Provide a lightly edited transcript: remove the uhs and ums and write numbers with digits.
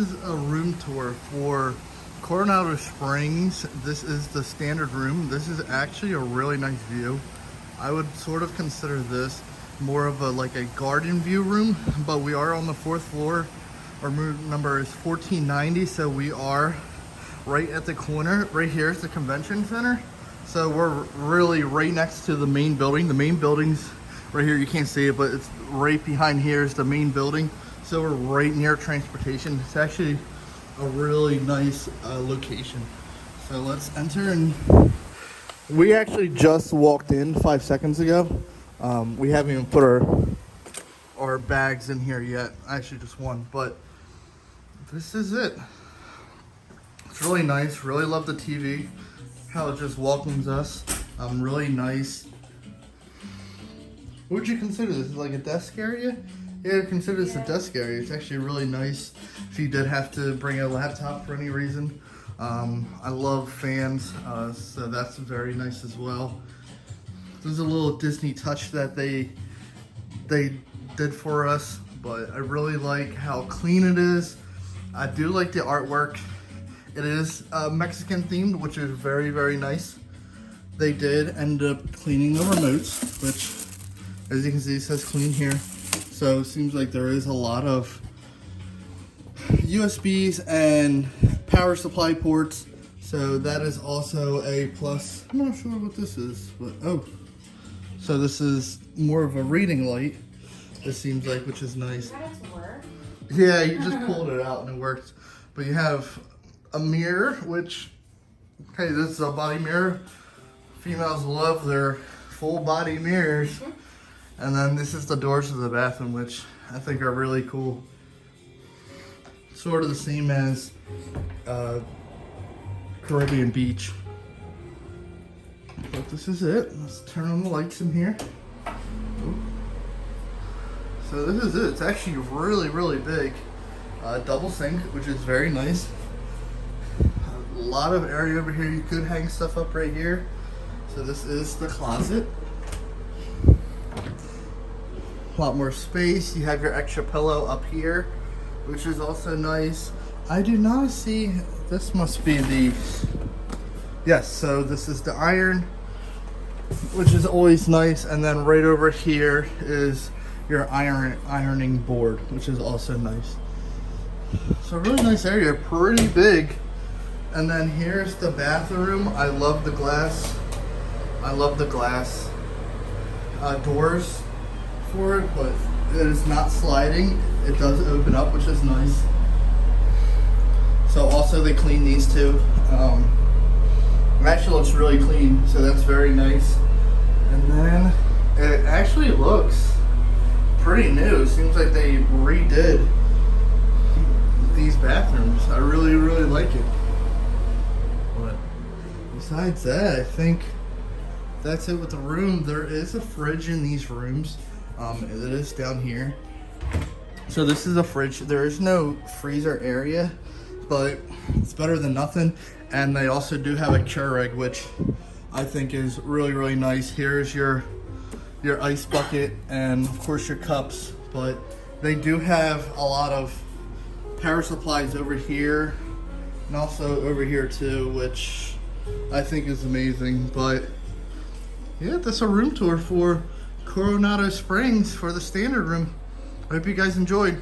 is a room tour for Coronado Springs. This is the standard room. This is actually a really nice view. I would sort of consider this more of a garden view room, but we are on the 4th floor. Our room number is 1490, so we are right at the corner. Right here is the convention center. So we're really right next to the main building. The main building's right here. You can't see it, but it's right behind here is the main building. So we're right near transportation. It's actually a really nice location. So let's enter, and we actually just walked in 5 seconds ago. We haven't even put our bags in here yet. Actually just one, but this is it. It's really nice. Really love the TV, how it just welcomes us. Really nice. What would you consider this? Like a desk area? Yeah, consider this a desk area. It's actually really nice if you did have to bring a laptop for any reason. I love fans, so that's very nice as well. There's a little Disney touch that they did for us, but I really like how clean it is. I do like the artwork. It is Mexican themed, which is very, very nice. They did end up cleaning the remotes, which, as you can see, it says clean here. So it seems like there is a lot of USBs and power supply ports. So that is also a plus. I'm not sure what this is, but oh. So this is more of a reading light, it seems like, which is nice. How does it work? Yeah, you just pulled it out and it works. But you have a mirror, which, okay, this is a body mirror. Females love their full body mirrors. And then this is the doors of the bathroom, which I think are really cool. Sort of the same as Caribbean Beach. But this is it. Let's turn on the lights in here. Ooh. So this is it. It's actually really, really big. Double sink, which is very nice. A lot of area over here. You could hang stuff up right here. So this is the closet. A lot more space. You have your extra pillow up here, which is also nice. I do not see, this must be the, yes, so this is the iron, which is always nice. And then right over here is your ironing board, which is also nice. So really nice area, pretty big. And then here's the bathroom. I love the glass. I love the glass doors for it, but it is not sliding. It does open up, which is nice. So also they clean these too. It actually looks really clean, so that's very nice. And then it actually looks pretty new. It seems like they redid these bathrooms. I really, really like it. But besides that, I think that's it with the room. There is a fridge in these rooms. It is down here. So this is a fridge. There is no freezer area, but it's better than nothing. And they also do have a Keurig, which I think is really, really nice. Here's your ice bucket and of course your cups. But they do have a lot of power supplies over here and also over here too, which I think is amazing. But yeah, that's a room tour for Coronado Springs for the standard room. I hope you guys enjoyed.